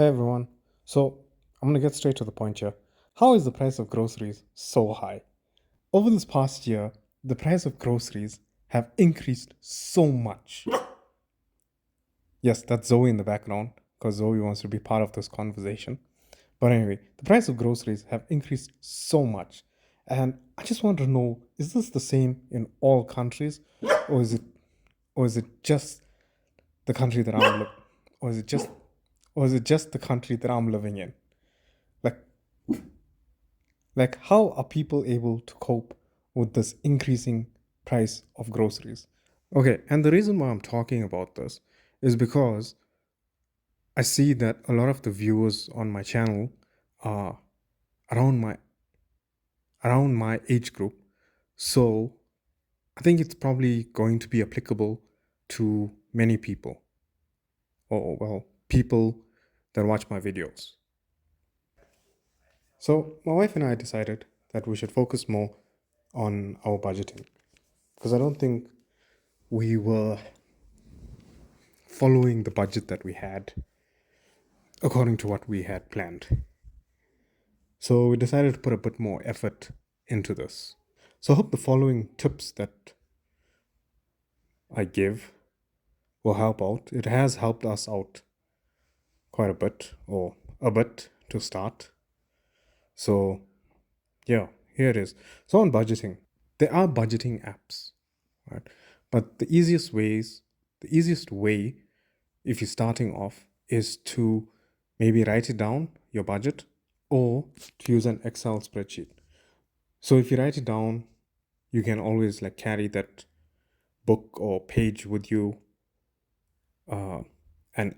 Hey everyone. So, I'm going to get straight to the point here. How is the price of groceries so high? Over this past year, the price of groceries have increased so much. Yes, that's Zoe in the background because Zoe wants to be part of this conversation. But anyway, the price of groceries have increased so much. And I just want to know, is this the same in all countries or is it just the country that I'm li- or is it just the country that I'm living in? Like Like, how are people able to cope with this increasing price of groceries? Okay, and the reason why I'm talking about this is because I see that a lot of the viewers on my channel are around my around my age group. So I think it's probably going to be applicable to many people, or well, people that watch my videos. So my wife and I decided that we should focus more on our budgeting because I don't think we were following the budget that we had according to what we had planned. So we decided to put a bit more effort into this. So I hope the following tips that I give will help out. It has helped us out quite a bit, or a bit to start. So yeah, here it is. So on budgeting, there are budgeting apps, right? But the easiest way if you're starting off is to maybe write it down, your budget, or to use an Excel spreadsheet. So if you write it down, you can always like carry that book or page with you, and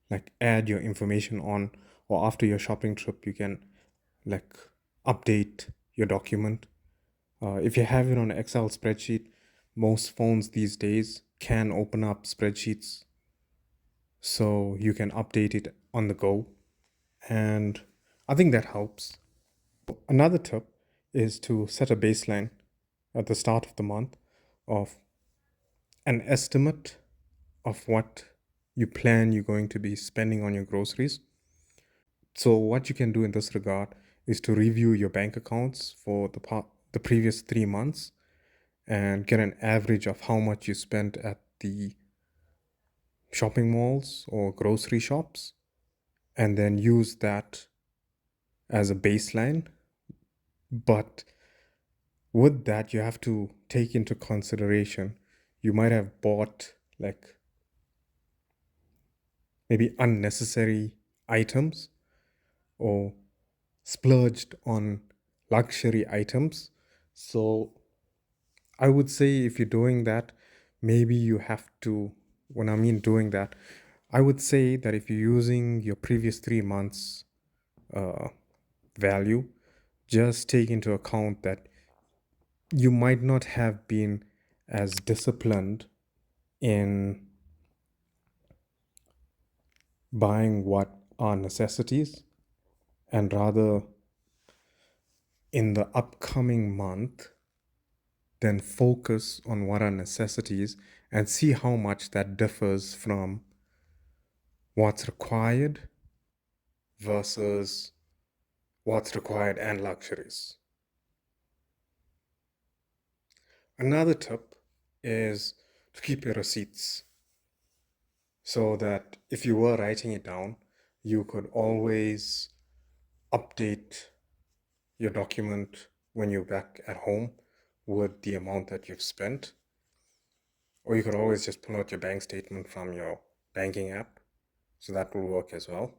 like add your information on, or after your shopping trip you can like update your document. If you have it on an Excel spreadsheet, most phones these days can open up spreadsheets so you can update it on the go, and I think that helps. Another tip is to set a baseline at the start of the month of an estimate of what you plan you're going to be spending on your groceries. So what you can do in this regard is to review your bank accounts for the previous 3 months and get an average of how much you spent at the shopping malls or grocery shops, and then use that as a baseline. But with that, you have to take into consideration you might have bought like maybe unnecessary items or splurged on luxury items. So I would say if you're doing that, maybe you have to, when I mean doing that, I would say that if you're using your previous 3 months value, just take into account that you might not have been as disciplined in buying what are necessities, and rather in the upcoming month, then focus on what are necessities and see how much that differs from what's required versus what's required and luxuries. Another tip is to keep your receipts so that if you were writing it down, you could always update your document when you're back at home with the amount that you've spent. Or you could always just pull out your bank statement from your banking app. So that will work as well.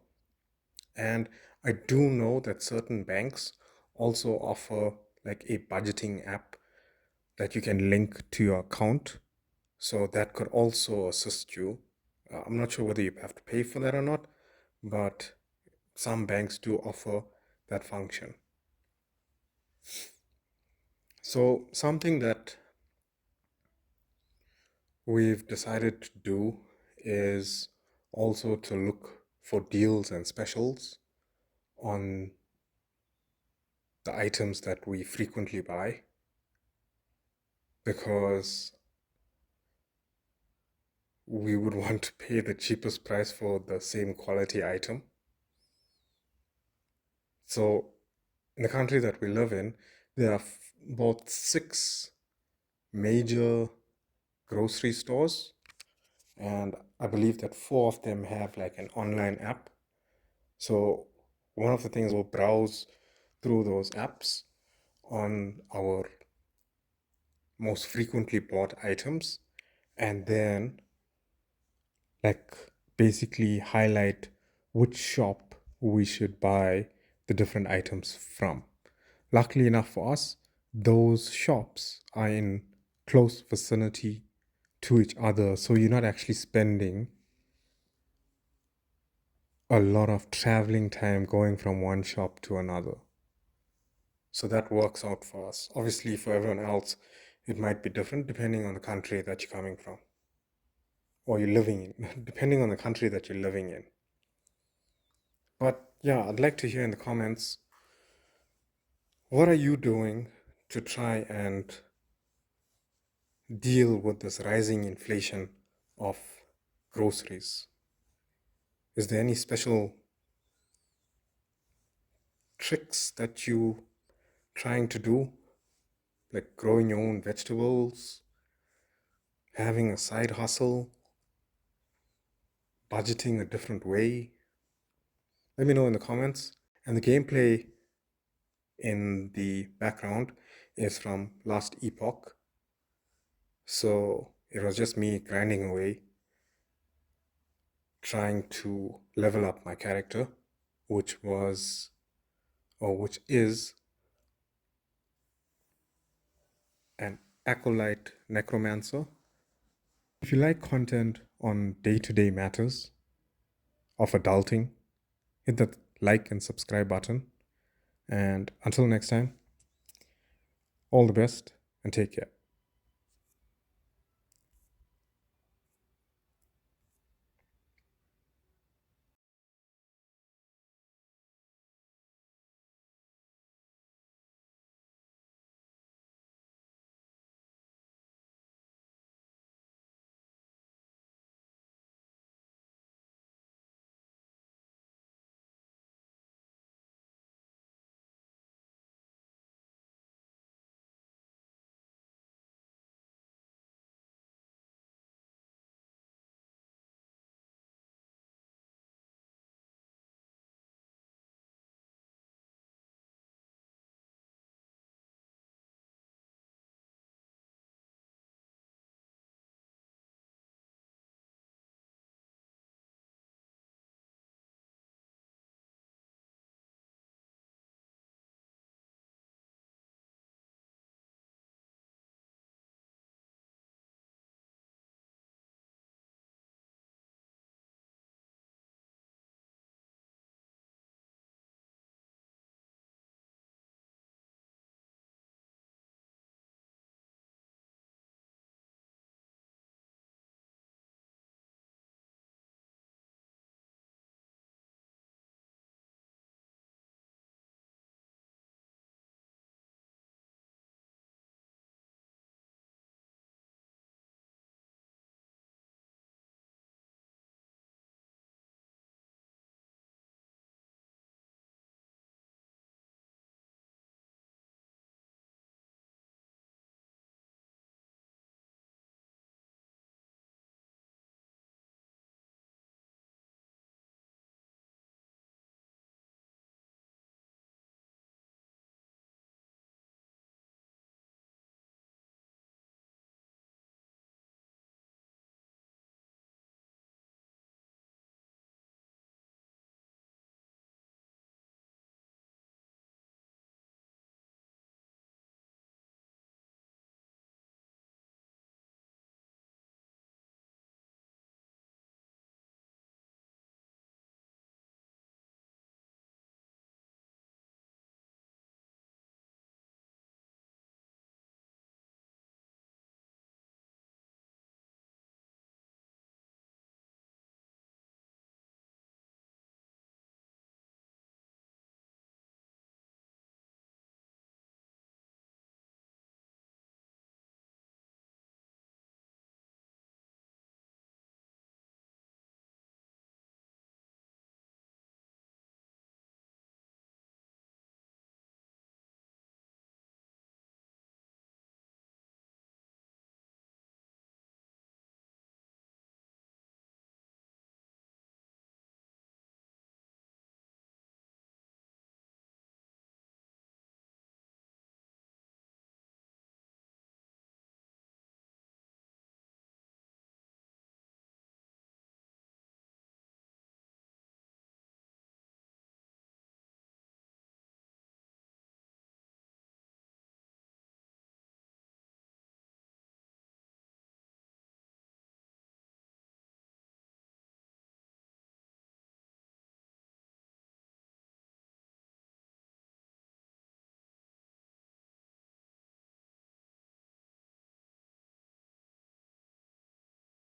And I do know that certain banks also offer like a budgeting app that you can link to your account. So that could also assist you. I'm not sure whether you have to pay for that or not, but some banks do offer that function. So something that we've decided to do is also to look for deals and specials on the items that we frequently buy, because we would want to pay the cheapest price for the same quality item. So in the country that we live in, there are about 6 major grocery stores, and I believe that 4 of them have like an online app. So one of the things we'll browse through those apps on our most frequently bought items, and then like basically highlight which shop we should buy the different items from. Luckily enough for us, those shops are in close vicinity to each other, so you're not actually spending a lot of traveling time going from one shop to another. So that works out for us. Obviously, for everyone else, it might be different depending on the country that you're coming from or you're living in, depending on the country that you're living in. But yeah, I'd like to hear in the comments, what are you doing to try and deal with this rising inflation of groceries? Is there any special tricks that you trying to do, like growing your own vegetables, having a side hustle, budgeting a different way? Let me know in the comments. And the gameplay in the background is from last epoch. So it was just me grinding away, trying to level up my character, which is an Acolyte Necromancer. If you like content on day-to-day matters of adulting, hit that like and subscribe button. And until next time, all the best and take care.